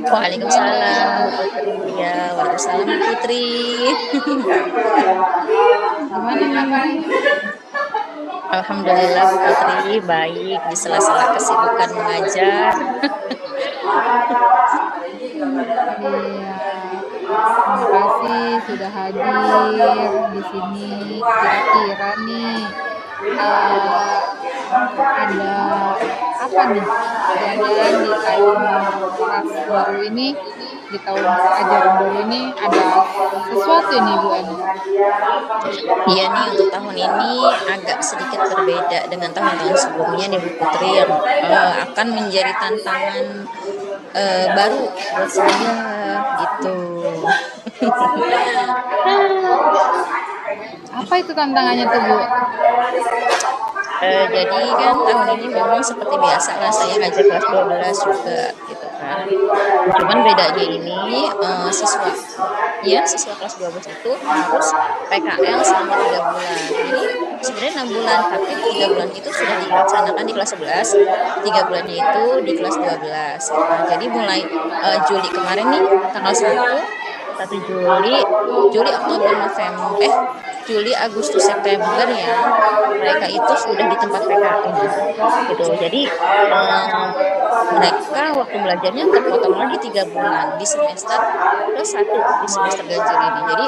Waalaikumsalam, Bu Gimana? Putri. Ya, waalaikumsalam, Bu Putri. Gimana nih, Bang? Alhamdulillah, Bu Putri, baik di sela-sela kesibukan mengajar. Iya, terima kasih sudah hadir di sini. Kira-kira nih, eh, ada apa nih? Jangan-jangan di tahun kelas baru ini, di tahun ajaran baru ini ada sesuatu nih Bu Eni. Iya nih, untuk tahun ini agak sedikit berbeda dengan tahun-tahun sebelumnya nih, Bu Putri, yang akan menjadi tantangan baru buat saya gitu. Apa itu tantangannya tuh Bu? Jadi kan tahun ini memang seperti biasa lah saya ngajar kelas 12 juga gitu kan. Cuman bedanya ini siswa kelas 12 itu harus PKL selama 3 bulan. Jadi sebenarnya 6 bulan, tapi 3 bulan itu sudah dilaksanakan di kelas 11, 3 bulannya itu di kelas 12. Nah, jadi mulai Juli kemarin nih tanggal 1 Juli, Oktober, Juli, Agustus, September ya, mereka itu sudah di tempat PKL gitu. Jadi mereka waktu belajarnya terpotong lagi 3 bulan di semester ke-1 di semester ganjil ini. Jadi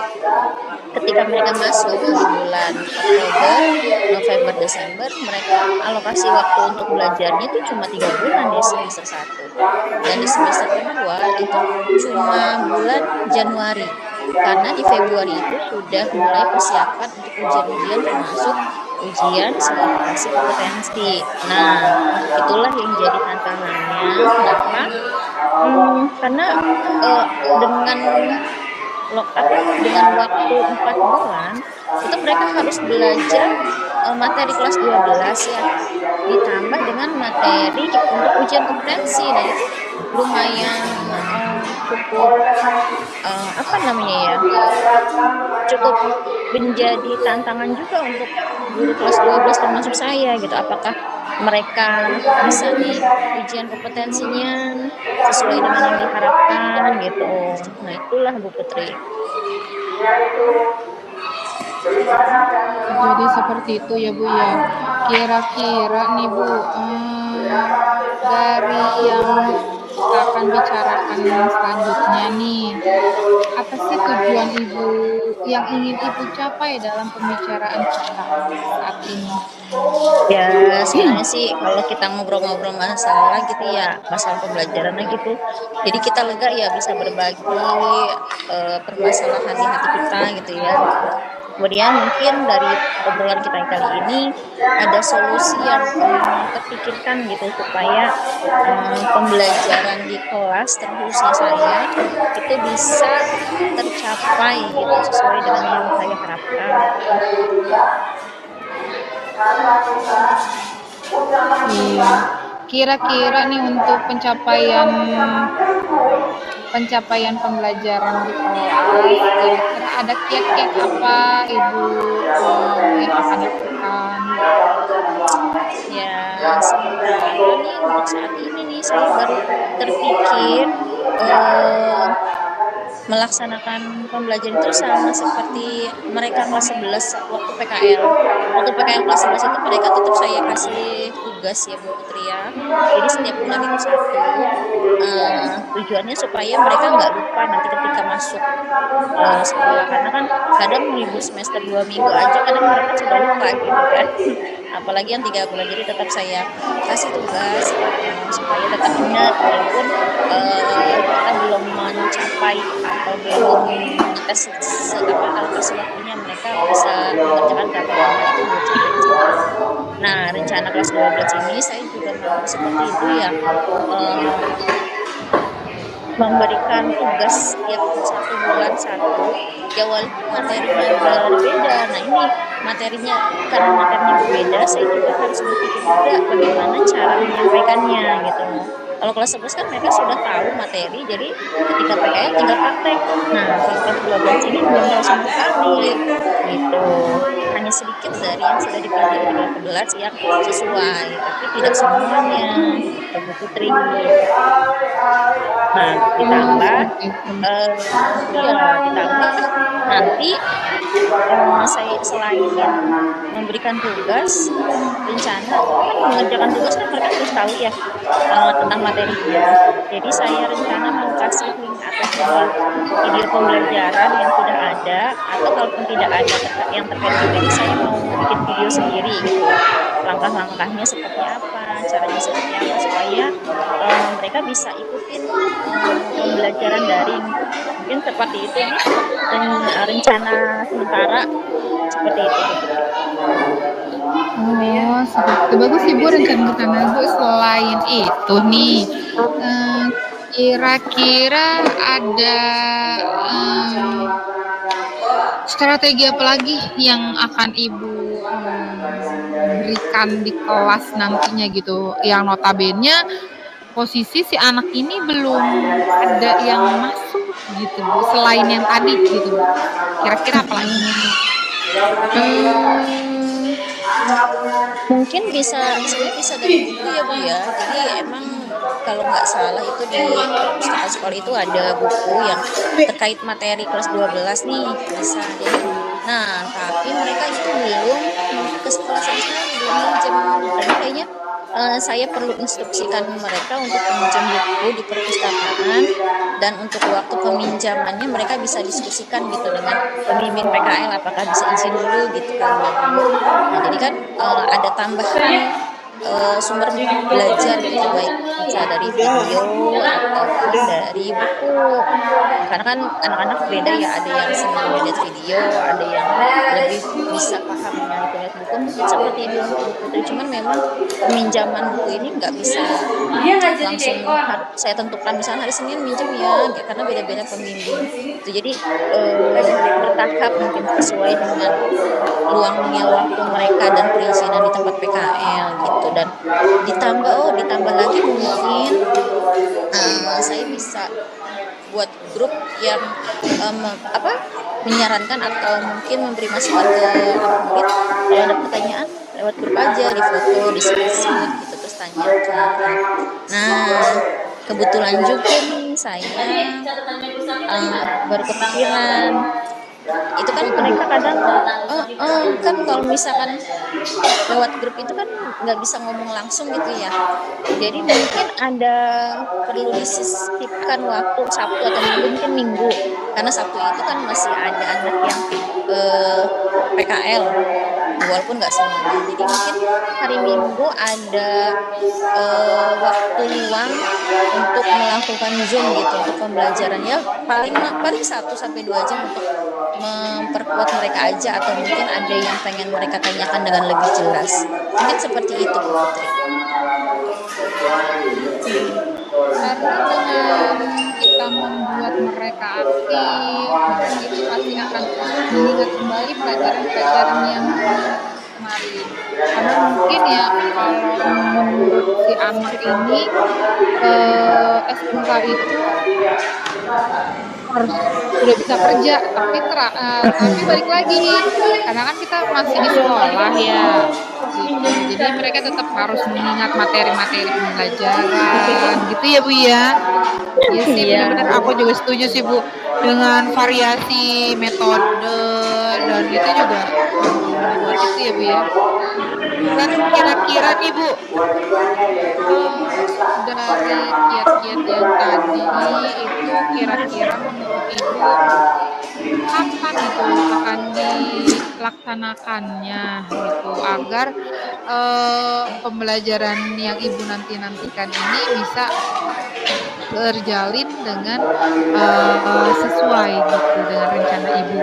ketika mereka masuk di bulan Oktober, November, Desember, mereka alokasi waktu untuk belajarnya itu cuma 3 bulan di semester 1. Dan di semester kedua itu cuma bulan Januari. Karena di Februari itu sudah mulai persiapan untuk ujian-ujian termasuk ujian sertifikasi kompetensi. Nah, itulah yang jadi tantangannya. Kenapa? Karena dengan waktu 4 bulan itu mereka harus belajar materi kelas 12 ya, ditambah dengan materi untuk ujian kompetensi. Nah, itu lumayan cukup cukup menjadi tantangan juga untuk guru kelas 12 termasuk saya gitu. Apakah mereka bisa nih ujian kompetensinya sesuai dengan yang diharapkan gitu. Nah, itulah Bu Putri. Jadi seperti itu ya Bu ya. Kira-kira nih Bu, dari yang kita akan bicarakan selanjutnya nih, apa sih tujuan Ibu yang ingin Ibu capai dalam pembicaraan kita saat ini? Ya, sebenarnya sih kalau kita ngobrol-ngobrol masalah gitu ya, masalah pembelajarannya gitu, jadi kita lega ya bisa berbagi permasalahan di hati kita gitu ya. Kemudian mungkin dari obrolan kita kali ini ada solusi yang terpikirkan gitu supaya pembelajaran di kelas terkhususnya saya itu bisa tercapai gitu sesuai dengan yang saya harapkan. Iya. Kira-kira nih untuk pencapaian pembelajaran di kelas, kira-kira ada kiat-kiat apa Ibu yang akan lakukan? Ya, sementara nih untuk saat ini nih saya baru terpikir melaksanakan pembelajaran itu sama seperti mereka kelas 11 waktu PKL. Waktu PKL kelas 11 itu mereka tetap saya kasih tugas ya Bu Putri ya. Jadi setiap bulan itu satu. Tujuannya supaya mereka nggak lupa nanti ketika masuk sekolah. Karena kan kadang libur semester 2 minggu aja kadang mereka sudah lupa gitu kan. Apalagi yang 3 bulan, jadi tetap saya kasih tugas supaya tetap ingat walaupun kita belum mencapai atau belum alokasi waktunya mereka bisa mengerjakan berapa lama itu belum sampai. Nah, rencana kelas 12 ini saya juga mau seperti itu ya, memberikan tugas setiap 1 bulan 1, ya walaupun materinya berbeda. Nah, ini karena materinya berbeda, saya juga harus berpikir juga bagaimana cara menyampaikannya gitu. Kalau kelas 11 kan mereka sudah tahu materi, jadi ketika PKL tinggal praktek. Nah, kalau kelas 12 ini belum tahu sama sekali gitu. Hanya sedikit dari yang sudah dipilih judul 11 yang sesuai, tapi tidak semuanya gitu Bu Putri. Nah, Oh, ditambah seperti itu. iya, ditambah nanti saya selain memberikan tugas, rencana kan mengerjakan tugas kan mereka harus tahu ya tentang materinya. Jadi saya rencana mau kasih link atau video pembelajaran yang sudah ada, atau kalaupun tidak ada yang terkait materi, saya mau bikin video sendiri gitu. Langkah-langkahnya seperti apa, caranya seperti apa, supaya mereka bisa ikutin pembelajaran daring. Mungkin seperti itu ya, rencana sementara seperti itu Bu Putri. Oh, seperti itu. Bagus sih Bu rencana-rencana Bu. Selain itu nih, kira-kira ada strategi apa lagi yang akan Ibu berikan di kelas nantinya gitu? Yang notabene posisi si anak ini belum ada yang masuk gitu Bu, selain yang tadi gitu Bu. Kira-kira apa lagi? Hmm, mungkin sebenarnya bisa dari buku ya Bu ya. Jadi emang kalau nggak salah itu di perpustakaan sekolah itu ada buku yang terkait materi kelas 12 nih, bisa. Jadi tapi mereka itu belum ke sekolah sama sekali, belum minjem. Tadi kayaknya saya perlu instruksikan mereka untuk meminjam buku di perpustakaan, dan untuk waktu peminjamannya mereka bisa diskusikan gitu dengan pembimbing PKL, apakah bisa izin dulu gitu kali ya Bu. Nah, jadi kan ada tambahan sumber belajar gitu, baik bisa dari video ataupun dari buku. Karena kan anak-anak beda ya, ada yang senang lihat video, ada yang lebih bisa pahamnya itu lihat buku. Mungkin seperti itu Bu Putri, cuman memang peminjaman buku ini nggak bisa langsung saya tentukan misalnya hari Senin minjem ya, karena beda-beda pembimbing. Jadi bertahap, mungkin sesuai dengan luangnya waktu mereka dan perizinan di tempat PKL gitu. Dan ditambah lagi mungkin saya bisa buat grup yang menyarankan atau mungkin memberi masukan ke anak murid. Kalau ada pertanyaan lewat grup aja, di foto, di screenshot gitu, terus tanyakan. Nah, kebetulan juga nih saya baru kepikiran, itu kan mereka kadang kan kalau misalkan lewat grup itu kan nggak bisa ngomong langsung gitu ya. Jadi mungkin perlu disisipkan waktu Sabtu atau Minggu, mungkin Minggu, karena Sabtu itu kan masih ada anak yang PKL, walaupun nggak semuanya. Jadi mungkin hari Minggu ada waktu luang untuk melakukan Zoom gitu, untuk pembelajarannya paling 1-2 jam untuk memperkuat mereka aja, atau mungkin ada yang pengen mereka tanyakan dengan lebih jelas. Mungkin seperti itu Bu Putri. Karena dengan kita membuat mereka aktif, mereka itu pasti akan mengingat kembali pelajaran-pelajaran yang kemarin. Karena mungkin ya kalau menurut si anak ini SMK itu harus udah bisa kerja, tapi balik lagi karena kan kita masih di sekolah ya gitu. Jadi mereka tetap harus mengingat materi-materi pembelajaran gitu ya Bu ya. Iya sih, benar-benar aku juga setuju sih Bu, dengan variasi metode dan itu juga buat itu ya Bu ya. Dan kira-kira nih Bu, dari kiat-kiat yang tadi itu kira-kira menurut Ibu kapan itu akan dilaksanakannya gitu, agar pembelajaran yang Ibu nantikan ini bisa berjalin dengan sesuai gitu dengan rencana Ibu.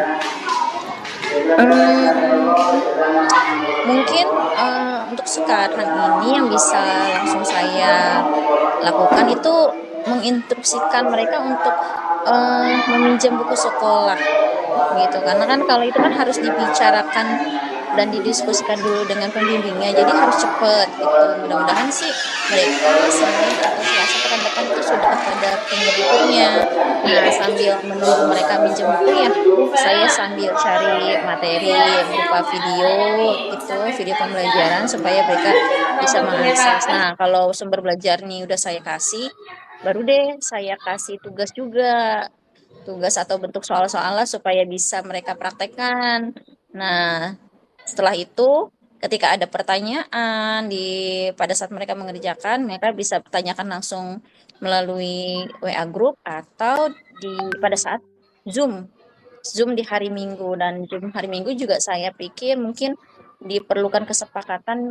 Mungkin untuk sekarang ini yang bisa langsung saya lakukan itu menginstruksikan mereka untuk meminjam buku sekolah gitu. Karena kan kalau itu kan harus dibicarakan dan didiskusikan dulu dengan pembimbingnya. Jadi harus cepat gitu. Mudah-mudahan sih mereka Senin atau Selasa pekan depan itu sudah pada punya bukunya. Nah, sambil menunggu mereka minjem buku ya, saya sambil cari materi berupa video gitu, video pembelajaran supaya mereka bisa mengakses. Nah, kalau sumber belajar nih udah saya kasih, baru deh saya kasih tugas juga, tugas atau bentuk soal-soalnya supaya bisa mereka praktekkan. Nah, setelah itu ketika ada pertanyaan pada saat mereka mengerjakan, mereka bisa tanyakan langsung melalui WA group atau pada saat Zoom. Zoom di hari Minggu, dan Zoom hari Minggu juga saya pikir mungkin diperlukan kesepakatan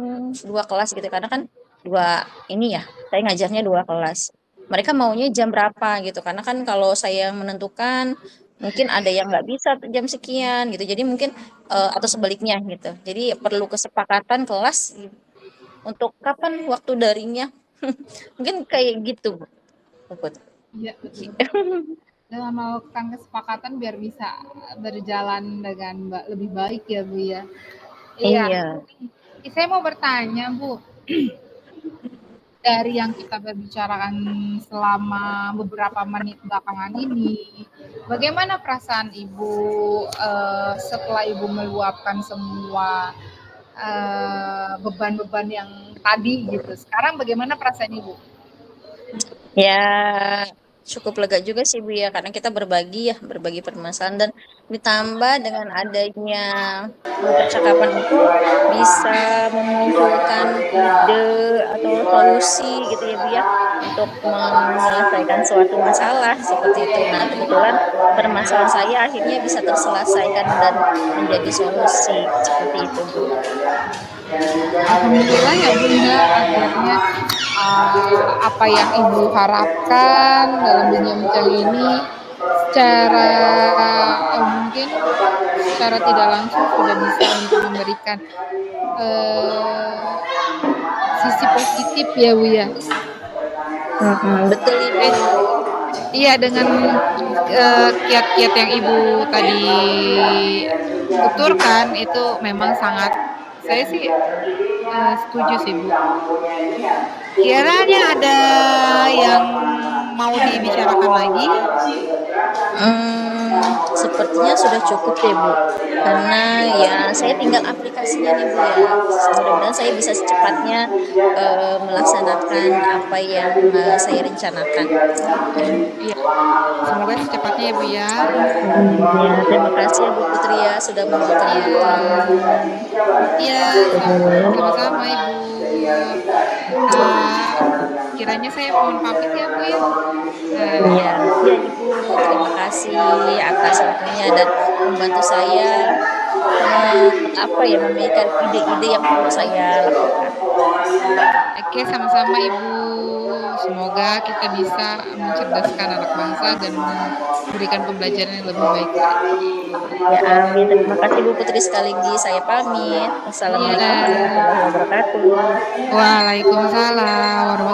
dua kelas gitu, karena kan dua ini ya, saya ngajarnya dua kelas. Mereka maunya jam berapa gitu, karena kan kalau saya menentukan mungkin ada yang nggak bisa jam sekian gitu, jadi mungkin atau sebaliknya gitu. Jadi perlu kesepakatan kelas untuk kapan waktu daringnya. Mungkin kayak gitu, Bu Put. Iya, betul. Dengan melakukan kesepakatan biar bisa berjalan dengan lebih baik ya Bu ya. Iya. Iya. Saya mau bertanya Bu, dari yang kita berbicarakan selama beberapa menit belakangan ini, bagaimana perasaan Ibu setelah Ibu meluapkan semua beban-beban yang tadi gitu. Sekarang bagaimana perasaan Ibu? Ya, cukup lega juga sih Bu ya, karena kita berbagi permasalahan, dan ditambah dengan adanya percakapan itu bisa memunculkan ide atau solusi gitu ya Bu ya, untuk menyelesaikan suatu masalah seperti itu. Nah, kebetulan permasalahan saya akhirnya bisa terselesaikan dan menjadi solusi seperti itu Bu. Alhamdulillah ya Bunda, akhirnya apa yang Ibu harapkan dalam dunia bincang ini secara mungkin secara tidak langsung sudah bisa untuk memberikan sisi positif ya Bu ya. Betul Ibu. Iya, dengan kiat-kiat yang Ibu tadi tuturkan itu memang sangat, saya sih setuju sih Bu. Kiranya ada yang mau dibicarakan lagi? Sepertinya sudah cukup deh Bu, karena ya saya tinggal aplikasinya nih Bu ya. Mudah-mudahan saya bisa secepatnya melaksanakan apa yang saya rencanakan. Iya, semoga secepatnya ya Bu ya. Ya, terima kasih ya Bu Putri ya sudah meluangkan waktunya. Iya, sama-sama Ibu. Kiranya saya mohon pamit ya Bu ya. Iya, Ibu, terima kasih atas waktunya dan membantu saya memberikan ide-ide yang perlu saya lakukan. Oke, sama-sama Ibu. Semoga kita bisa mencerdaskan anak bangsa dan memberikan pembelajaran yang lebih baik lagi. Ya, amin. Terima kasih Bu Putri, sekali lagi saya pamit. Wassalamualaikum warahmatullahi wabarakatuh. Waalaikumsalam warahmatullahi